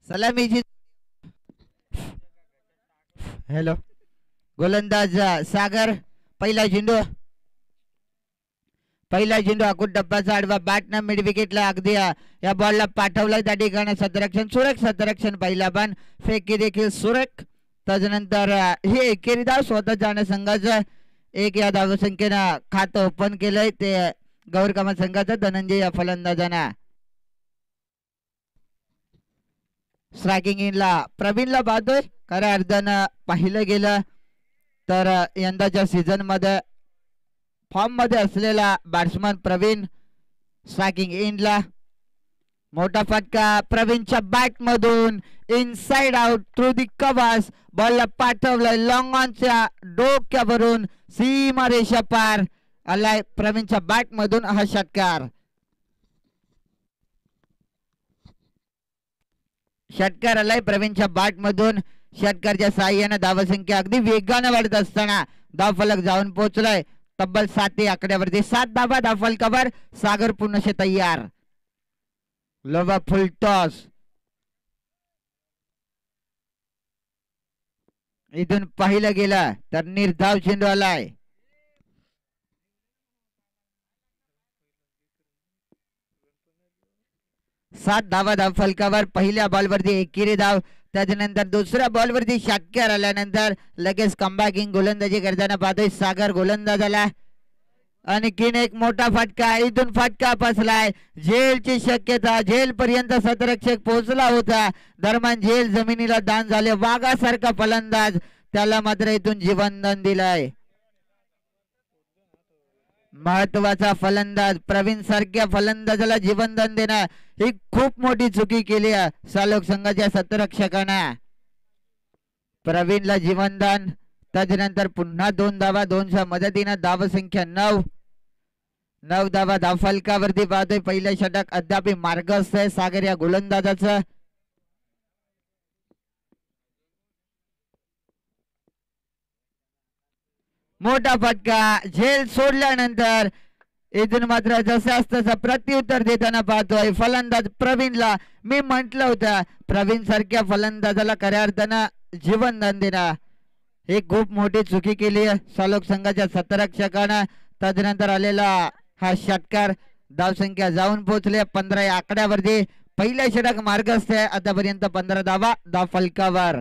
सलामीची हॅलो गोलंदाज सागर पहिला चेंडू आकुट टप्प्याचा आडवा बॅटनं मिड विकेटला अगदी या बॉलला पाठवलाय त्या ठिकाणी क्षेत्ररक्षण सुरेख क्षेत्ररक्षण पहिला पण फेकी देखील सुरेख त्यानंतर हे एकेरी धाव स्वतः जाण्या संघाचं एक या धावसंख्येनं खातं ओपन केलंय ते गौरकामा संघाचं धनंजय या फलंदाजांना स्ट्रायकिंग इनला प्रवीणला पाहतोय खऱ्या अर्थानं पाहिलं गेलं तर यंदाच्या सीझन मध्ये फॉर्म मध्ये असलेला बॅट्समन प्रवीण स्ट्रायकिंग इनला मोठा फटका प्रवीणच्या बॅट मधून inside out through the covers बॉलला पाठवलाय लॉंग ऑनच्या डोक्यावरून सीमा रेषा पार आलाय प्रवीणच्या बॅट मधून हा षटकार आलाय प्रवीणच्या बॅट मधून षटकारच्या साह्याने धावसंख्या अगदी वेगाने वाढत असताना धावफलक जाऊन पोहोचलाय तब्बल 7 आकड्यावरती 7 धावा धावफलकावर सागर पूर्णशे तयार लोवा फुल टॉस इथून पाहिलं गेलं तर निर्धाव चेंडू आलाय 7 धावा धावफलकावर पहिल्या बॉलवरती एकेरी धाव त्यानंतर दुसऱ्या बॉलवरती षटकार आल्यानंतर लगेच कमबॅकिंग गोलंदाजी करताना पाहतोय सागर गोलंदाजाला आणखीन एक मोठा फटका इथून फटका बसलाय झेलची शक्यता झेल पर्यंत सतरक्षक पोहोचला होता दरम्यान झेल जमिनीला दान झाले वाघासारखा फलंदाज त्याला मात्र इथून जीवनदान दिलाय महत्वाचा फलंदाज प्रवीण सारख्या फलंदाजाला जीवनदान देणं ही खूप मोठी चुकी केली सालोक संघाच्या सतरक्षकांना प्रवीणला जीवनदान त्यानंतर पुन्हा 2 धावा 2च्या मदतीने धावसंख्या 9 धावा धावफलकावरती पाहतोय पहिलं षटक अद्याप मार्गस्थ आहे सागर या गोलंदाजाचं मोठा फटका झेल सोडल्यानंतर इथून मात्र जसं तसं प्रत्युत्तर देताना पाहतोय फलंदाज प्रवीणला मी म्हटलं होतं प्रवीण सारख्या फलंदाजाला खऱ्या अर्थानं जीवनदान देणं ही खूप मोठी चुकी केली सालोक संघाच्या सतरक्षकानं त्यानंतर आलेला हा षटकार धावसंख्या जाऊन पोहोचले 15 या आकड्यावरती पहिल्या षटक मार्गस्थ आहे आतापर्यंत 15 धावा धावफलकावर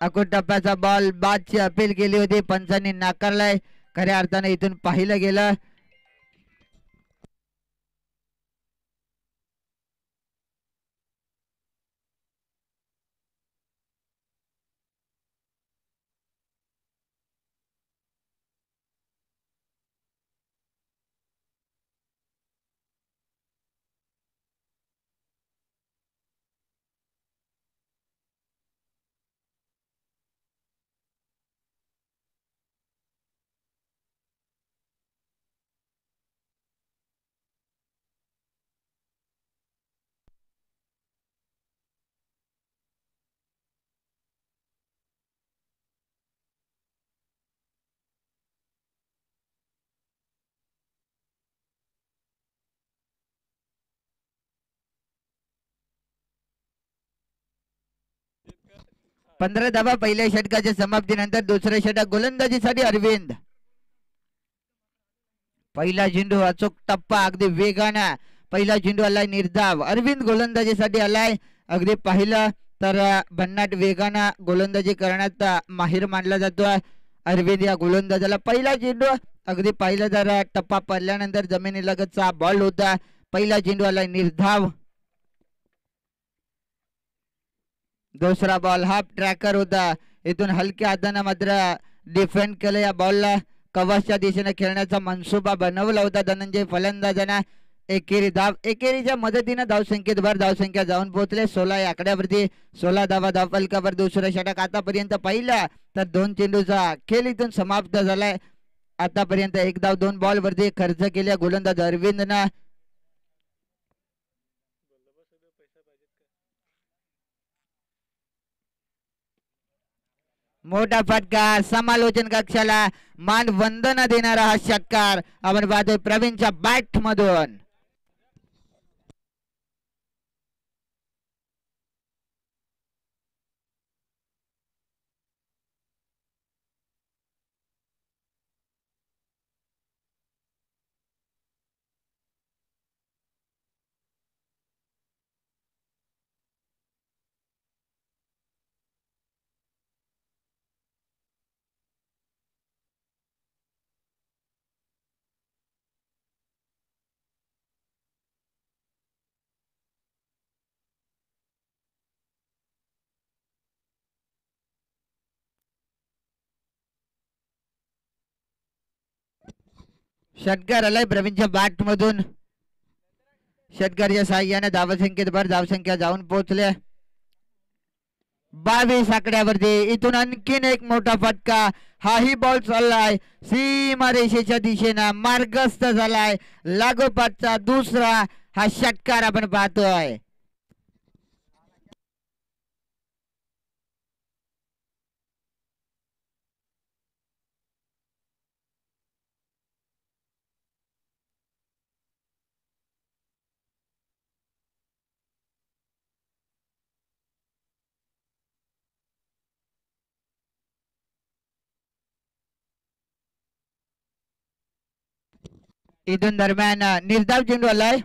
अकुट टप्प्याचा बॉल बादची अपील केली होती पंचांनी नाकारलाय खऱ्या अर्थाने इथून पाहिलं गेलं पंधरा धावा पहिल्या षटकाच्या समाप्तीनंतर दुसरे षटक गोलंदाजीसाठी अरविंद पहिला झेंडू अचूक टप्पा अगदी वेगानं पहिला झेंडू आलाय निर्धाव अरविंद गोलंदाजीसाठी आलाय अगदी पाहिलं तर भन्नाट वेगानं गोलंदाजी करण्यात माहिर मानला जातो अरविंद या गोलंदाजाला पहिला झेंडू अगदी पाहिलं तर टप्पा पडल्यानंतर जमिनीलगतचा बॉल होता पहिला झेंडू आलाय निर्धाव दुसरा बॉल हाफ ट्रॅकर होता इथून हलक्या हाताने मात्र डिफेंड केलं या बॉलला कव्हरच्या दिशेने खेळण्याचा मनसुबा बनवला होता धनंजय फलंदाजांना एकेरी धाव एकेरीच्या मदतीने धावसंख्येत भर धावसंख्या जाऊन पोहोचले 16 या आकड्यावरती 16 धावा धावफलकावर दुसरं षटक आतापर्यंत पाहिलं तर 2 चेंडूचा खेळ इथून समाप्त झालाय आतापर्यंत 1 धाव 2 बॉल वरती खर्च केल्या गोलंदाज अरविंदनं मोठा फटका समालोचन कक्षाला मान वंदना देणारा हा षटकार आपण पाहतोय प्रवीणच्या बॅट मधून षटकार आलाय प्रवीणच्या बॅट मधून. षटकाराच्या साह्याने धावसंख्येत भर धावसंख्या जाऊन पोहोचल्या 22 आकड्यावरती. इथून आणखीन एक मोठा फटका. हाही बॉल चाललाय सीमारेषेच्या दिशेनं मार्गस्थ झालाय. लागोपाठचा दुसरा हा षटकार आपण पाहतोय. इथून दरम्यान निर्धाव चेंडू आलाय.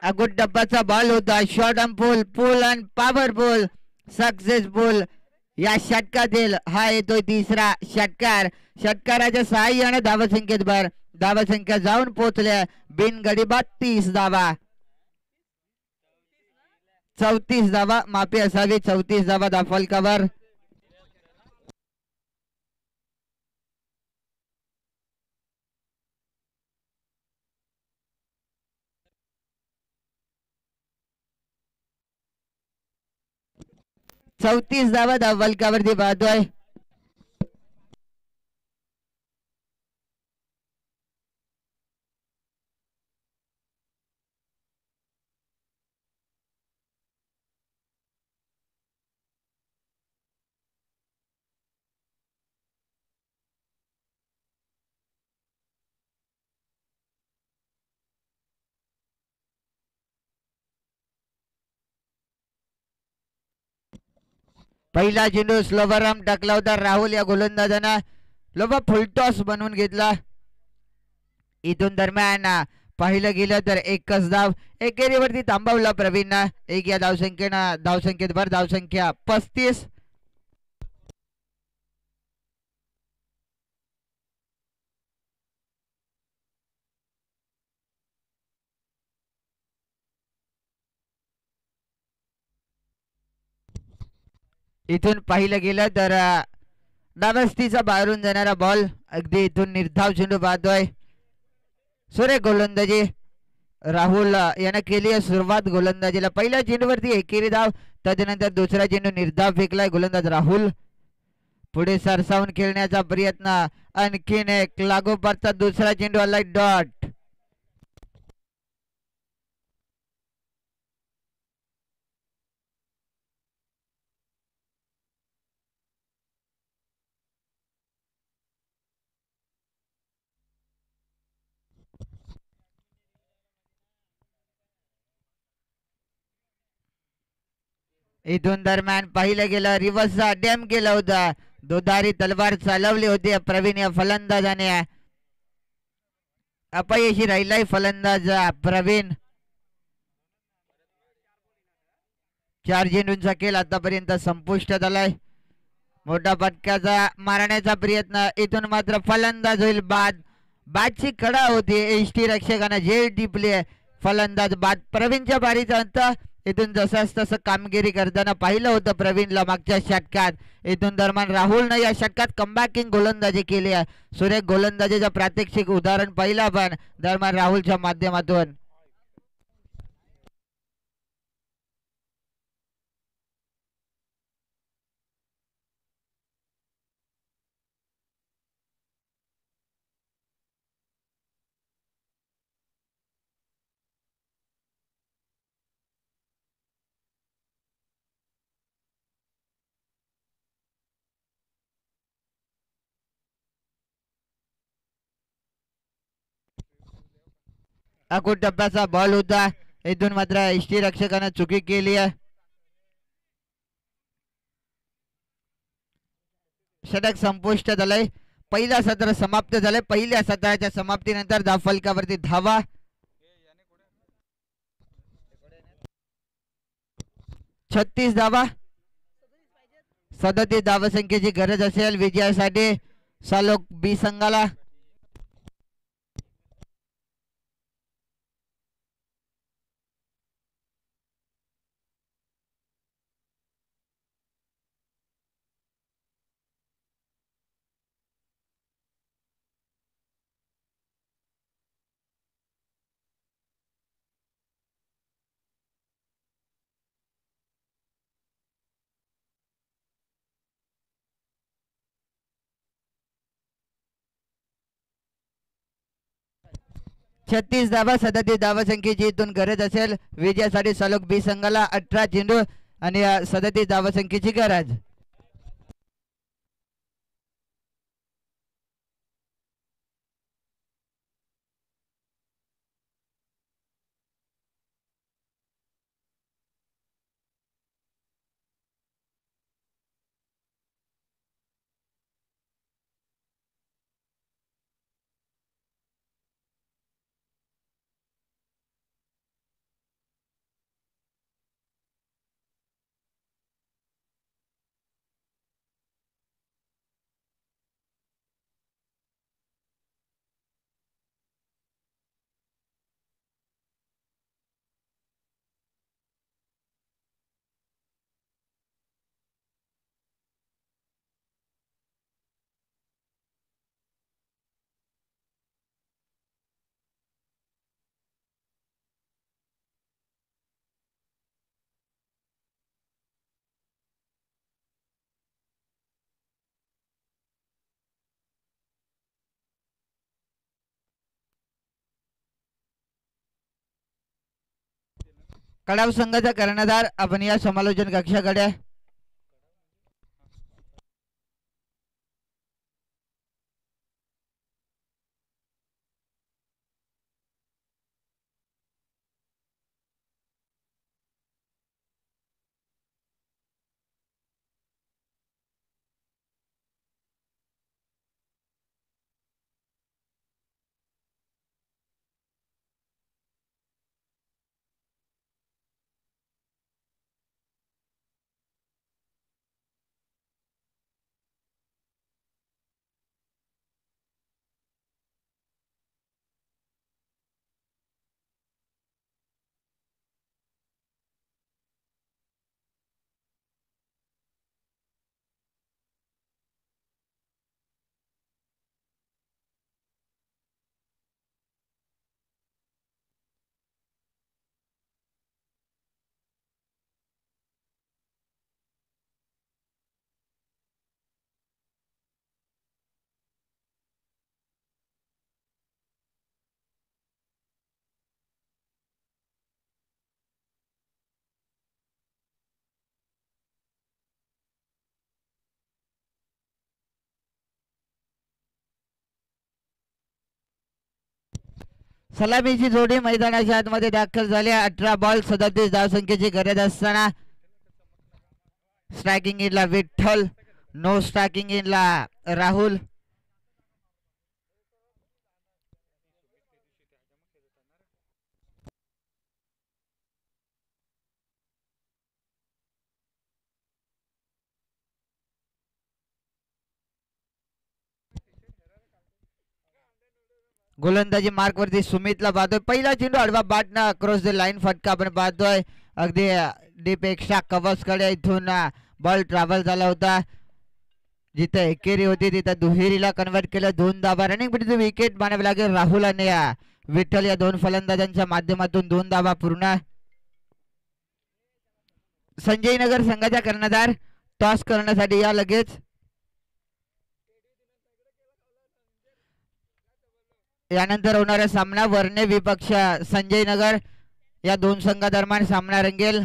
अगोट डब्बाचा बॉल होता. Short and pull and powerful successful. या षटकातील हा येतोय तिसरा षटकार. षटकाराच्या सहाय्याने धावसंख्येत भर धावसंख्या जाऊन पोहोचल्या बिनगडी 32 धावा. 34 धावा माफी असावी. 34 धावा धाफलकावर. चौतीस धावा धावलकावरती पाहतोय. पहिला चेंडू स्लोवर राम टाकला होता राहुल या गोलंदाजानं. लोबा फुलटॉस बनवून घेतला. इथून दरम्यान पाहिलं गेलं तर एकच धाव एकेरीवरती थांबवला प्रवीण. एक या धावसंख्येनं धावसंख्येत भर धावसंख्या 35. इथून पाहिलं गेलं तर डावस्तीचा बाहेरून जाणारा बॉल. अगदी इथून निर्धाव चेंडू पाहतोय. सुरेख गोलंदाजी राहुल यानं केली आहे सुरुवात गोलंदाजीला. पहिल्या चेंडूवरती एकेरी धाव. त्याच्यानंतर दुसरा चेंडू निर्धाव फेकलाय गोलंदाज राहुल. पुढे सरसावून खेळण्याचा प्रयत्न. आणखीन एक लागोपाठचा दुसरा चेंडू आलाय डॉट. इथून दरम्यान पाहिलं गेलं रिव्हर्सचा डॅम केला होता. दुधारी तलवार चालवली होती प्रवीण या फलंदाजाने. अपयशी राहिलाय फलंदाज प्रवीण. 4 चेंडूंचा खेळ आतापर्यंत संपुष्टात आलाय. मोठा फटक्याचा मारण्याचा प्रयत्न. इथून मात्र फलंदाज होईल बाद. बॅटची कडा होती. एसटी रक्षकांना झेल टिपली. फलंदाज बाद. प्रवीणच्या बारीचा अंत. इथून जसंच तसं कामगिरी करताना पाहिलं होतं प्रवीणला मागच्या षटकात. इथून दरम्यान राहुलनं या षटकात कमबॅकिंग गोलंदाजी केली आहे. सुरेख गोलंदाजीचं प्रात्यक्षिक उदाहरण पाहिलं आपण दरम्यान राहुलच्या माध्यमातून. अकोट टप्प्याचा बॉल होता. इथून मात्र एसटी रक्षकानं चुकी केली आहे. षटक संपुष्टात आलंय. पहिला सत्र समाप्त झालंय. पहिल्या सत्राच्या समाप्तीनंतर धावफलकावरती धावा. 36 धावा. 37 धावसंख्येची गरज असेल विजयासाठी सालोक बी संघाला. छत्तीस धावा 37 धावसंख्येची इथून गरज असेल विजयासाठी सालोक बी संघाला. 18 चेंडू आणि 37 धावसंख्येची गरज. कडाव संघाचा कर्णधार आपण या समालोचन कक्षाकडे. सलामीची जोडी मैदानाच्या आतमध्ये दाखल झाली. 18 बॉल 37 धावसंख्येची गरज असताना स्ट्रायकिंग इनला विठ्ठल, नो स्ट्रायकिंग इनला राहुल. गोलंदाजी मार्क वरती सुमितला पाहतोय. पहिला चेंडू आडवा बॅटनं क्रॉस द लाईन फटका आपण पाहतोय. अगदी डीप एक्स्ट्रा कव्हर्सकडे इथून बॉल ट्रॅव्हल झाला होता. जिथे एकेरी होती तिथं दुहेरीला कन्वर्ट केलं. 2 धावा रनिंग पिढीचं विकेट मानावे लागेल राहुल आणि विठ्ठल या 2 फलंदाजांच्या माध्यमातून 2 धावा पूर्ण. संजय नगर संघाचा कर्णधार टॉस करण्यासाठी या लगेच. यानंतर होणारा सामना वर्णे विपक्ष संजय नगर या 2 संघादरम्यान सामना रंगेल.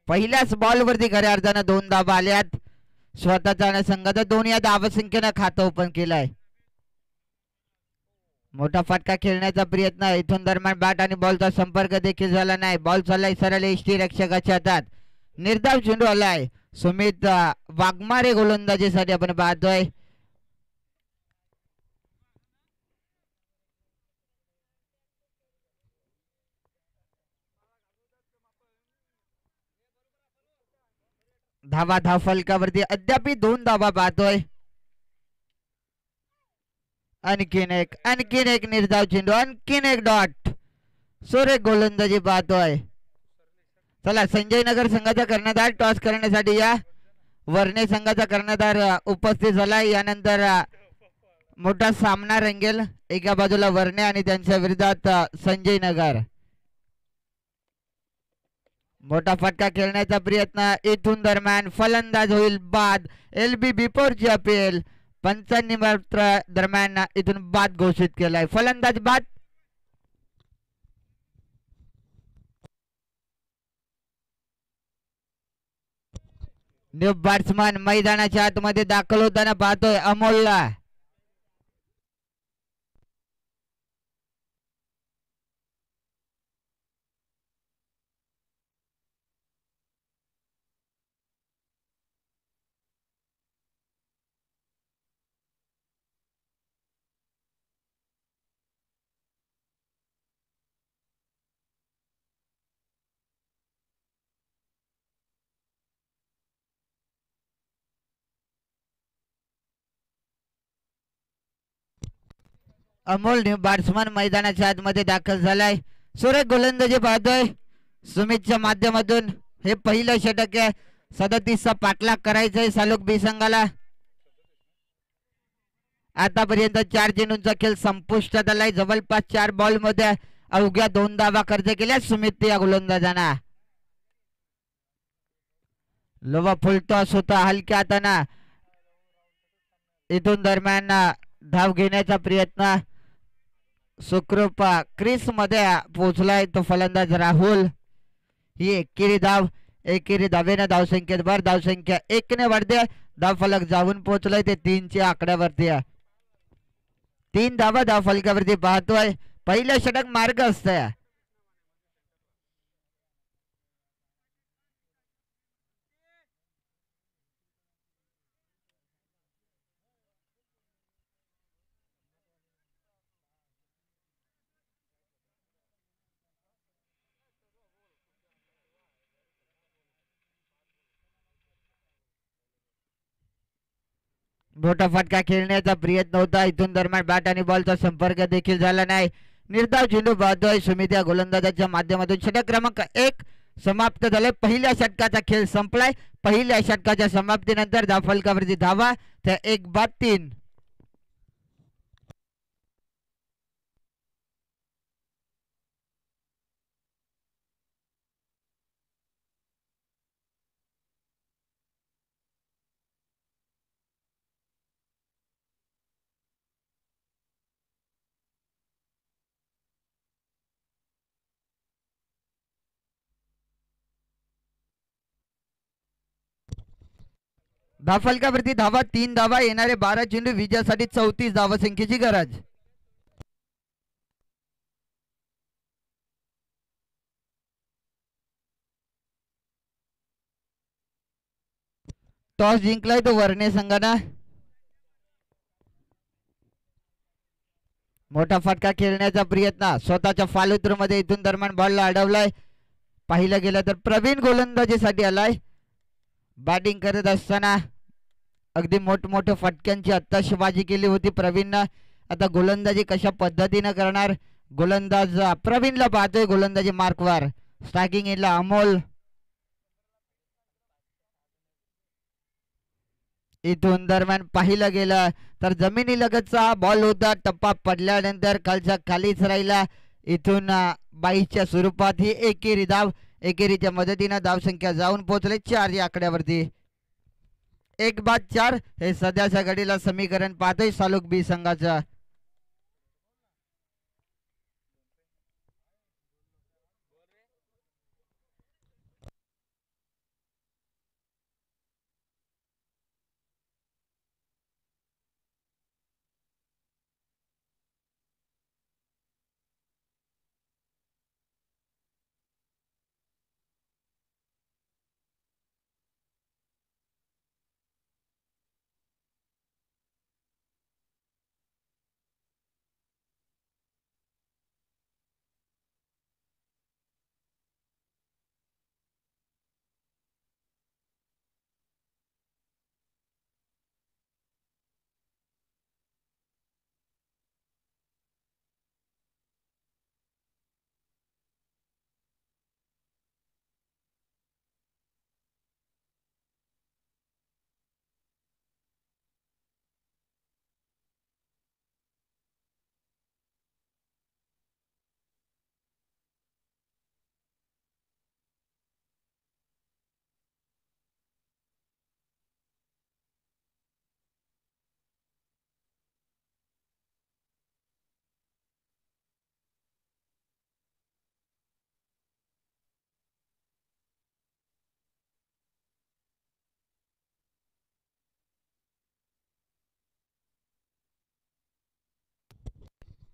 पहिल्याच बॉल वरती खऱ्या अर्थानं 2 धावा आल्यात. स्वतःचा आणि संघाचा 2 या धावसंख्येनं खातं ओपन केलंय. मोठा फटका खेळण्याचा प्रयत्न. इथून दरम्यान बॅट आणि बॉलचा संपर्क देखील झाला नाही. बॉल चाललाय सरळ एसटी रक्षकाच्या हातात. निर्धाव चेंडू आलाय. सुमित वाघमारे गोलंदाजीसाठी आपण पाहतोय. धाव फलकावरती अद्याप 2 धावा पाहतोय. आणखीन एक निर्धाव चेंडू, आणखीन एक डॉट. सुरेख गोलंदाजी पाहतोय. चला संजय नगर संघाचा कर्णधार टॉस करण्यासाठी या वर्णे संघाचा कर्णधार उपस्थित झाला. यानंतर मोठा सामना रंगेल. एका बाजूला वर्णे आणि त्यांच्या विरोधात संजय नगर. मोठा फटका खेळण्याचा प्रयत्न इथून दरम्यान फलंदाज होईल बाद. LB बिफोरची appeal. पंचांनी मात्र दरम्यान इथून बाद घोषित केलाय. फलंदाज बाद. न्यू बॅट्समन मैदानाच्या आतमध्ये दाखल होताना पाहतोय अमोलला. अमोल न्यू बॅट्समन मैदानाच्या आतमध्ये दाखल झालाय. सुरेख गोलंदाजी पाहतोय सुमितच्या माध्यमातून. हे पहिलं षटक आहे. 37चा पाठलाग करायचा आहे सालोक बी संघाला. आतापर्यंत 4 चेंडूंचा खेळ संपुष्टात आलाय. जवळपास 4 बॉल मध्ये अवघ्या 2 धावा खर्च केल्या सुमित या गोलंदाजांना. लोवा फुलटॉस होता हलक्या हाताना. इथून दरम्यान धाव घेण्याचा प्रयत्न. सुखरूप क्रीस मध्ये पोहोचलाय तो फलंदाज राहुल. ही एकेरी धाव. एकेरी धावेनं धावसंख्येत भर. धावसंख्या 1 ने वाढते. धाव फलक जाऊन पोहोचलाय ते 3 च्या आकड्यावरती. 3 धावा धाव फलकावरती पाहतोय. पहिलं षटक मार्ग असतंय. मोठा फटका खेळण्याचा प्रयत्न होता. इथून दरम्यान बॅट आणि बॉलचा संपर्क देखील झाला नाही. निर्धाव चेंडू पाहतोय सुमित या गोलंदाजाच्या माध्यमातून. षटक क्रमांक 1 समाप्त झाले. पहिल्या षटकाचा खेळ संपलाय. पहिल्या षटकाच्या समाप्तीनंतर धाव फलकावरती धावा त्या 1 बाद 3. धाव फलकावरती धावा 3 धावा. येणारे 12 चेंडू विजयासाठी 34 धावसंख्येची गरज. टॉस जिंकलाय तो वर्णे संघानं. मोठा फटका खेळण्याचा प्रयत्न स्वतःच्या फालुत्रमध्ये इथून दरम्यान बॉलला अडवलाय. पाहिलं गेलं तर प्रवीण गोलंदाजीसाठी आलाय. बॅटिंग करत असताना अगदी मोठमोठ्या फटक्यांची आत्ताशबाजी केली होती प्रवीणनं. आता गोलंदाजी कशा पद्धतीनं करणार. गोलंदाज प्रवीणला पाहतोय गोलंदाजी मार्कवर. स्ट्रायकिंग इनला अमोल. इथून दरम्यान पाहिलं गेलं तर जमिनीलगतचा बॉल होता. टप्पा पडल्यानंतर खालच्या खालीच राहिला. इथून 22च्या स्वरूपात ही एकेरी धाव. एकेरीच्या मदतीनं धावसंख्या जाऊन पोहोचले 4 या आकड्यावरती. 1 बाद 4 हे सध्याच्या घडीला समीकरण पाहतोय सालोक बी संघाचं.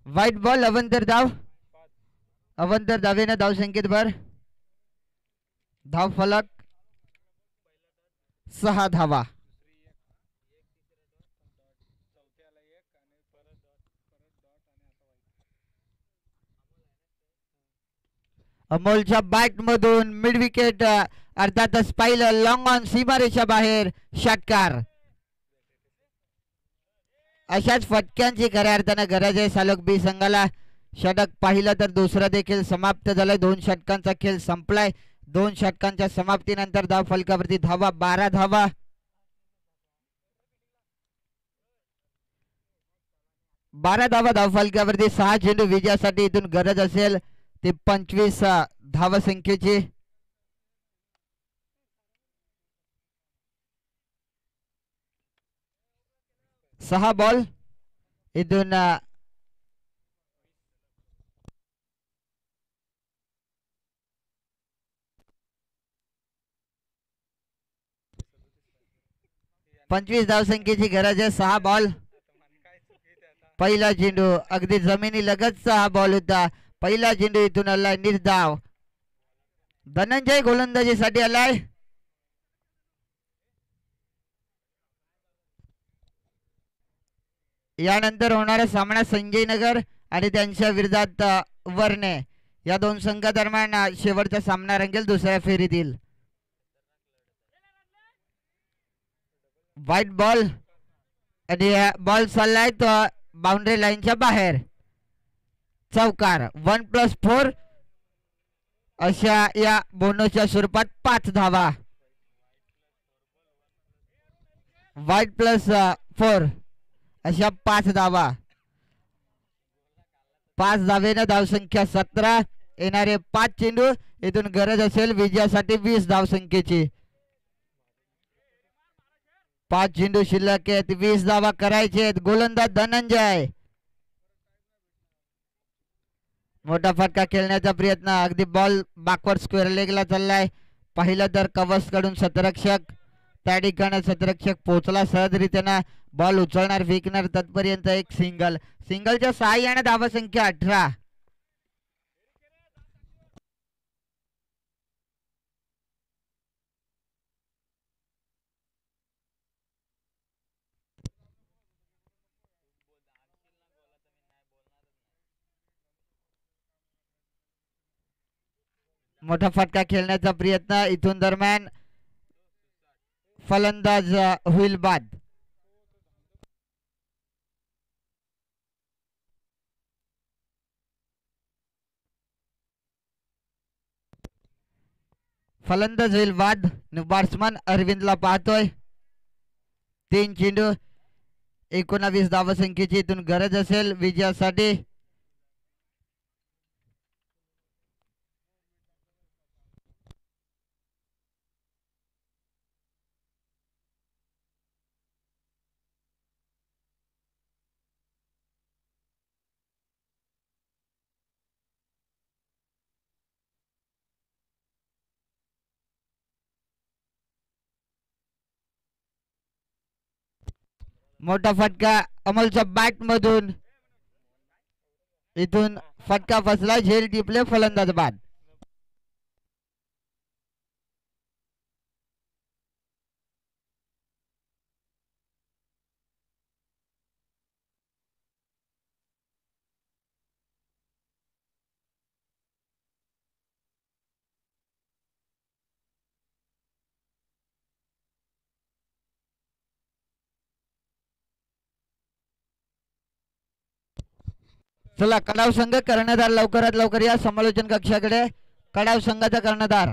व्हाईट बॉल अवंतर धाव. अवंतर धावेनं धाव संकेत भर. धाव फलक 6 धावा. अमोलच्या बॅट मधून मिड विकेट अर्थातच पाहिलं लॉंग ऑन सीमारेषा बाहेर षटकार. अशाच फटक्यांची खऱ्या अर्थानं गरज आहे सालोक बी संघाला. षटक पाहिलं तर दुसरं देखील समाप्त झालंय. 2 षटकांचा खेळ संपलाय. 2 षटकांच्या समाप्तीनंतर धाव फलकावरती धावा 12 धावा. 12 धावा धाव फलकावरती. 6 चेंडू विजयासाठी इथून गरज असेल ते 25 धावसंख्येची. सहा बॉल इथून 25 धावसंख्येची गरज आहे. 6 बॉल. पहिला चेंडू अगदी जमिनी लगतचा हा बॉल होता. पहिला चेंडू इथून आलाय निर्धाव. धनंजय गोलंदाजीसाठी आलाय. यानंतर होणारा सामना संजय नगर आणि त्यांच्या विरोधात वर्णे या 2 संघादरम्यान शेवटचा सामना रंगेल दुसऱ्या फेरीतील. व्हाईट बॉल आणि बॉल चाललाय तो बाउंड्री लाईनच्या बाहेर. चौकार 1+4 अशा या बोनसच्या स्वरूपात 5 धावा. व्हाईट +4 अशा 5 धावा. 5 धावेनं धावसंख्या 17. येणारे 5 चेंडू इथून गरज असेल विजयासाठी 20 धावसंख्येची. 5 चेंडू शिल्लक आहेत. 20 धावा करायचे आहेत. गोलंदाज धनंजय. मोठा फटका खेळण्याचा प्रयत्न. अगदी बॉल बॅकवर्ड स्क्वेअर लेगला चाललाय. पाहिलं तर कवच कडून शतरक्षक त्या ठिकाणी शतरक्षक पोहोचला सहजरित्यानं. बॉल उचलणार फेकणार तत्पर्यंत एक सिंगल. सिंगलच्या सहाय्याने धावसंख्या 18. मोठा फटका खेळण्याचा प्रयत्न. इथून दरम्यान फलंदाज होईल बाद. फलंदाज होईल बाद. बॅट्समन अरविंदला पाहतोय. 3 चेंडू 19 धावसंख्येची इथून गरज असेल विजयासाठी. मोठा फटका अमोलच्या बॅट मधून. इथून फटका फसला. झेल टिपले. फलंदाज बाद. चला कडाव संघ कर्णधार लवकरात लवकर या समालोचन कक्षाकडे. कडाव संघाचा कर्णधार